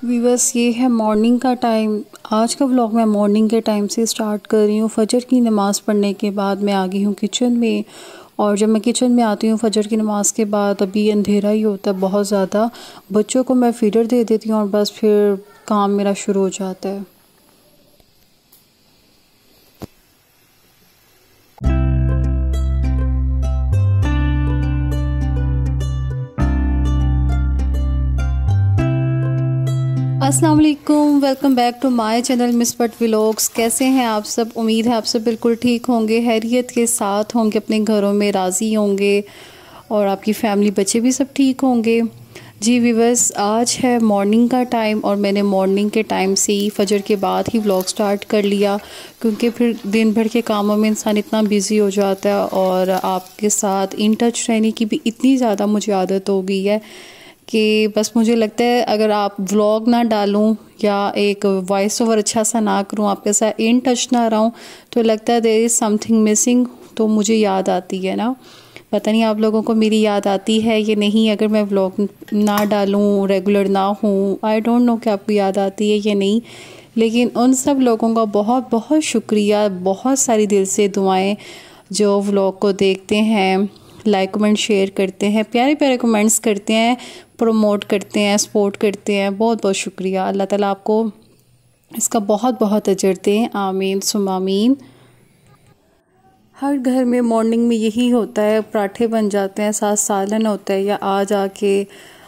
Viewers, ये है morning का टाइम। आज का व्लॉग मैं मॉर्निंग के टाइम से स्टार्ट कर रही हूँ। फजर की नमाज़ पढ़ने के बाद मैं आ गई हूँ किचन में। और जब मैं किचन में आती हूँ फजर की नमाज़ के बाद, अभी अंधेरा ही होता है बहुत ज़्यादा। बच्चों को मैं फीडर दे देती हूँ और बस फिर काम मेरा शुरू हो जाता है। अस्सलाम वालेकुम, welcome back to my channel miss but vlogs. कैसे हैं आप सब? उम्मीद है आप सब बिल्कुल ठीक होंगे, खैरियत के साथ होंगे, अपने घरों में राज़ी होंगे और आपकी फैमिली बच्चे भी सब ठीक होंगे। जी व्यूअर्स, आज है मॉर्निंग का टाइम और मैंने मॉर्निंग के टाइम से ही फजर के बाद ही व्लॉग स्टार्ट कर लिया, क्योंकि फिर दिन भर के कामों में इंसान इतना बिज़ी हो जाता है और आपके साथ इन टच रहने की भी इतनी ज़्यादा मुझे आदत हो गई है कि बस मुझे लगता है अगर आप व्लॉग ना डालूं या एक वॉइस ओवर अच्छा सा ना करूं, आपके साथ इन टच ना रहूं, तो लगता है देयर इज़ समथिंग मिसिंग। तो मुझे याद आती है ना, पता नहीं आप लोगों को मेरी याद आती है या नहीं। अगर मैं व्लॉग ना डालूं, रेगुलर ना हूं, आई डोंट नो कि आपको याद आती है या नहीं। लेकिन उन सब लोगों का बहुत बहुत शुक्रिया, बहुत सारी दिल से दुआएं जो व्लॉग को देखते हैं, लाइक कमेंट शेयर करते हैं, प्यारे प्यारे कमेंट्स करते हैं, प्रमोट करते हैं, सपोर्ट करते हैं। बहुत बहुत शुक्रिया। अल्लाह ताला आपको इसका बहुत बहुत अजर दें। आमीन सुम आमीन। हर घर में मॉर्निंग में यही होता है, पराठे बन जाते हैं, साथ सालन होता है, या आज आके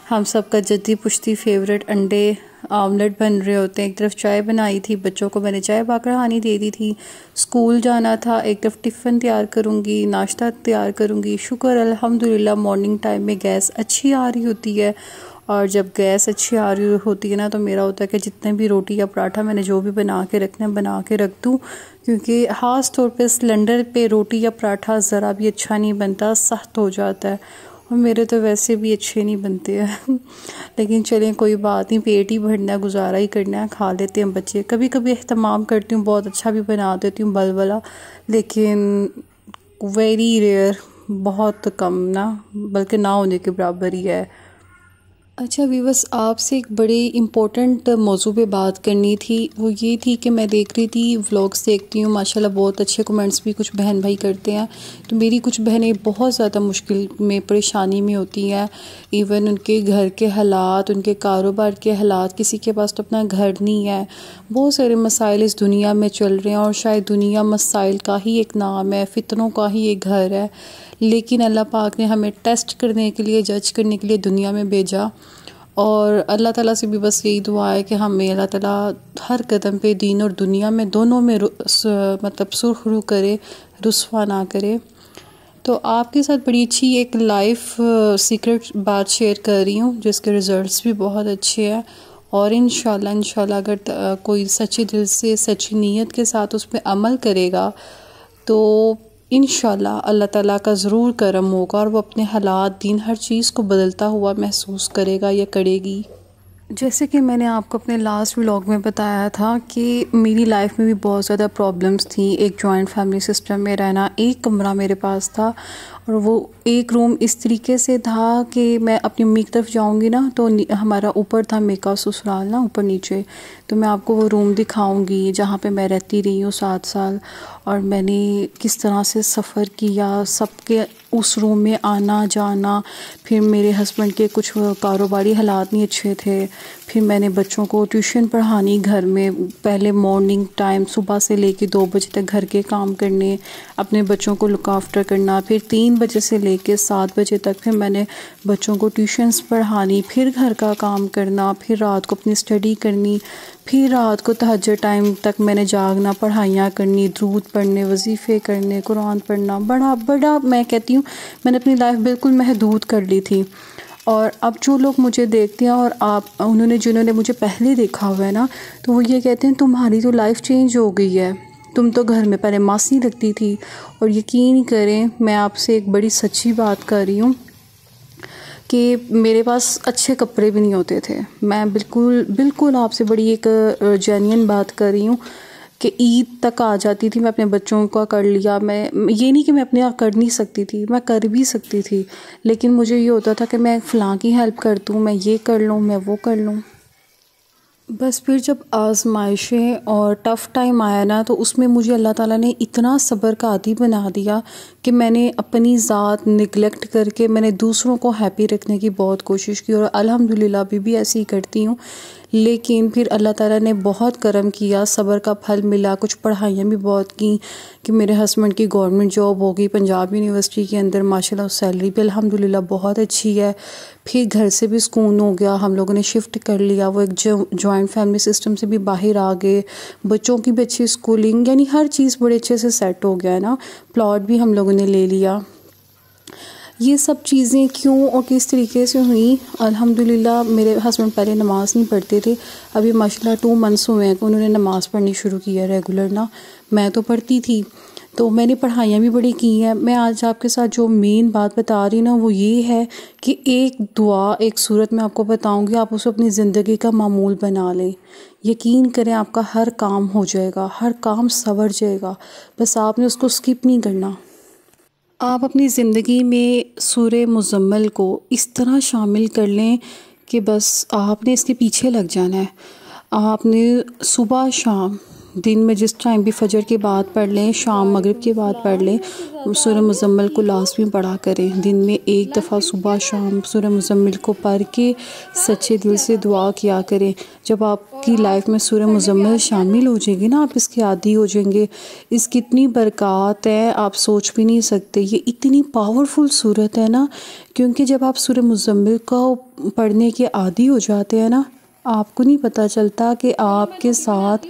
हम सब का जद्दी पुश्ती फेवरेट अंडे आमलेट बन रहे होते हैं। एक तरफ चाय बनाई थी, बच्चों को मैंने चाय बाकरहानी दे दी थी, स्कूल जाना था, एक तरफ टिफ़िन तैयार करूँगी, नाश्ता तैयार करूँगी। शुक्र अल्हम्दुलिल्लाह मॉर्निंग टाइम में गैस अच्छी आ रही होती है। और जब गैस अच्छी आ रही होती है ना, तो मेरा होता है कि जितने भी रोटी या पराठा मैंने जो भी बना के रखना है बना के रख दूँ, क्योंकि ख़ास तौर पे सिलेंडर पे रोटी या पराठा ज़रा भी अच्छा नहीं बनता, सख्त हो जाता है और मेरे तो वैसे भी अच्छे नहीं बनते हैं। लेकिन चलें कोई बात नहीं, पेट ही भरना है, गुजारा ही करना है, खा लेते हैं बच्चे। कभी कभी एहतमाम करती हूँ, बहुत अच्छा भी बना देती हूँ बलबला, लेकिन वेरी रेयर, बहुत कम ना, बल्कि ना होने के बराबर ही है। अच्छा व्यूअर्स, आपसे एक बड़ी इम्पोर्टेंट मौजू पे बात करनी थी। वो ये थी कि मैं देख रही थी, व्लॉग्स देखती हूँ, माशाल्लाह बहुत अच्छे कमेंट्स भी कुछ बहन भाई करते हैं। तो मेरी कुछ बहनें बहुत ज़्यादा मुश्किल में, परेशानी में होती हैं। इवन उनके घर के हालात, उनके कारोबार के हालात, किसी के पास तो अपना घर नहीं है, बहुत सारे मसाइल इस दुनिया में चल रहे हैं और शायद दुनिया मसाइल का ही एक नाम है, फितनों का ही एक घर है। लेकिन अल्लाह पाक ने हमें टेस्ट करने के लिए, जज करने के लिए दुनिया में भेजा। और अल्लाह ताला से भी बस यही दुआ है कि हमें अल्लाह ताला हर कदम पे दीन और दुनिया में दोनों में मतलब सुरखरू करे, रुस्वा ना करे। तो आपके साथ बड़ी अच्छी एक लाइफ सीक्रेट बात शेयर कर रही हूँ, जिसके रिज़ल्ट्स भी बहुत अच्छे हैं। और इंशाल्लाह अगर कोई सच्चे दिल से, सच्ची नीयत के साथ उस पर अमल करेगा तो इंशाल्लाह अल्लाह ताला का ज़रूर करम होगा और वो अपने हालात, दीन, हर चीज़ को बदलता हुआ महसूस करेगा या करेगी। जैसे कि मैंने आपको अपने लास्ट व्लॉग में बताया था कि मेरी लाइफ में भी बहुत ज़्यादा प्रॉब्लम्स थी। एक जॉइंट फैमिली सिस्टम में रहना, एक कमरा मेरे पास था और वो एक रूम इस तरीके से था कि मैं अपनी मम्मी की तरफ जाऊंगी ना, तो हमारा ऊपर था मेका ससुराल ना, ऊपर नीचे। तो मैं आपको वो रूम दिखाऊंगी जहाँ पे मैं रहती रही हूँ 7 साल, और मैंने किस तरह से सफ़र किया, सबके उस रूम में आना जाना। फिर मेरे हस्बैंड के कुछ कारोबारी हालात नहीं अच्छे थे, फिर मैंने बच्चों को ट्यूशन पढ़ानी घर में, पहले मॉर्निंग टाइम सुबह से लेके 2 बजे तक घर के काम करने, अपने बच्चों को लुक आफ्टर करना, फिर 3 बजे से लेके 7 बजे तक फिर मैंने बच्चों को ट्यूशन्स पढ़ानी, फिर घर का काम करना, फिर रात को अपनी स्टडी करनी, फिर रात को तहज्जुद टाइम तक मैंने जागना, पढ़ाइयाँ करनी, दुरूद पढ़ने, वजीफ़े करने, कुरान पढ़ना। बड़ा बड़ा मैं कहती हूँ मैंने अपनी लाइफ बिल्कुल महदूद कर ली थी। और अब जो लोग मुझे देखते हैं और जिन्होंने मुझे पहले देखा हुआ है ना, तो वो ये कहते हैं तुम्हारी तो लाइफ चेंज हो गई है, तुम तो घर में पहले मासी लगती थी। और यकीन करें, मैं आपसे एक बड़ी सच्ची बात कर रही हूँ कि मेरे पास अच्छे कपड़े भी नहीं होते थे। मैं बिल्कुल आपसे बड़ी एक जेन्युइन बात कर रही हूँ कि ईद तक आ जाती थी, मैं अपने बच्चों का कर लिया। मैं ये नहीं कि मैं अपने आप कर नहीं सकती थी, मैं कर भी सकती थी, लेकिन मुझे ये होता था कि मैं फ़लाँ की हेल्प कर दूँ, मैं ये कर लूँ, मैं वो कर लूँ। बस फिर जब आज़माइशें और टफ़ टाइम आया ना, तो उसमें मुझे अल्लाह ताला ने इतना सब्र का आदी बना दिया कि मैंने अपनी ज़ात निगलेक्ट करके मैंने दूसरों को हैप्पी रखने की बहुत कोशिश की, और अल्हम्दुलिल्लाह अभी भी ऐसे ही करती हूँ। लेकिन फिर अल्लाह ताला ने बहुत करम किया, सब्र का फल मिला। कुछ पढ़ाइयाँ भी बहुत की कि मेरे हस्बैंड की गवर्नमेंट जॉब हो गई पंजाब यूनिवर्सिटी के अंदर, माशाल्लाह सैलरी भी अल्हम्दुलिल्लाह बहुत अच्छी है। फिर घर से भी सुकून हो गया, हम लोगों ने शिफ्ट कर लिया, वो एक जॉइंट फैमिली सिस्टम से भी बाहर आ गए, बच्चों की भी अच्छी स्कूलिंग, यानी हर चीज़ बड़े अच्छे से सेट हो गया है ना। प्लॉट भी हम लोगों ने ले लिया। ये सब चीज़ें क्यों और किस तरीके से हुई, अल्हम्दुलिल्लाह मेरे हस्बैंड पहले नमाज़ नहीं पढ़ते थे, अभी माशाल्लाह 2 मंथ्स हुए हैं कि उन्होंने नमाज़ पढ़नी शुरू की है रेगुलर ना। मैं तो पढ़ती थी, तो मैंने पढ़ाइयाँ भी बड़ी की हैं। मैं आज आपके साथ जो मेन बात बता रही ना, वो ये है कि एक दुआ, एक सूरत मैं आपको बताऊँगी, आप उसे अपनी ज़िंदगी का मामूल बना लें। यकीन करें आपका हर काम हो जाएगा, हर काम संवर जाएगा, बस आपने उसको स्किप नहीं करना। आप अपनी ज़िंदगी में सूरे मुज़म्मिल को इस तरह शामिल कर लें कि बस आपने इसके पीछे लग जाना है। आपने सुबह शाम दिन में जिस टाइम भी फजर के बाद पढ़ लें, शाम मगरिब के बाद पढ़ लें, सूरह मुज़म्मिल को लाज़मी पढ़ा करें। दिन में एक दफ़ा सुबह शाम सूरह मुज़म्मिल को पढ़ के सच्चे दिल से दुआ किया करें। जब आपकी लाइफ में सूरह मुज़म्मिल शामिल हो जाएगी ना, आप इसके आदी हो जाएंगे। इसकी इतनी बरक़ात है, आप सोच भी नहीं सकते। ये इतनी पावरफुल सूरत है ना, क्योंकि जब आप सूरह मुज़म्मिल को पढ़ने के आदी हो जाते हैं ना, आपको नहीं पता चलता कि आपके साथ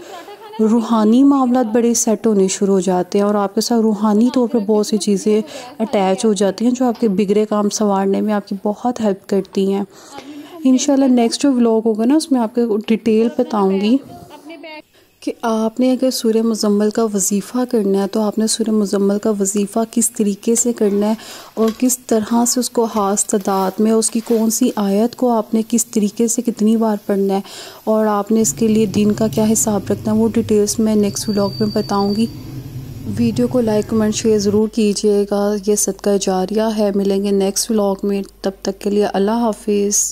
रूहानी मामलात बड़े सेट होने शुरू हो जाते हैं, और आपके साथ रूहानी तौर पे बहुत सी चीज़ें अटैच हो जाती हैं जो आपके बिगड़े काम संवारने में आपकी बहुत हेल्प करती हैं। इंशाल्लाह नेक्स्ट जो व्लॉग होगा ना, उसमें आपको डिटेल बताऊंगी कि आपने अगर सूरह मुज़म्मिल का वजीफ़ा करना है तो आपने सूरह मुज़म्मिल का वजीफ़ा किस तरीके से करना है, और किस तरह से उसको हास तादाद में उसकी कौन सी आयत को आपने किस तरीके से कितनी बार पढ़ना है, और आपने इसके लिए दिन का क्या हिसाब रखना है, वो डिटेल्स मैं नेक्स्ट व्लॉग में बताऊँगी। वीडियो को लाइक कमेंट शेयर ज़रूर कीजिएगा, ये सदका जारिया है। मिलेंगे नेक्स्ट व्लॉग में, तब तक के लिए अल्लाह हाफिज़।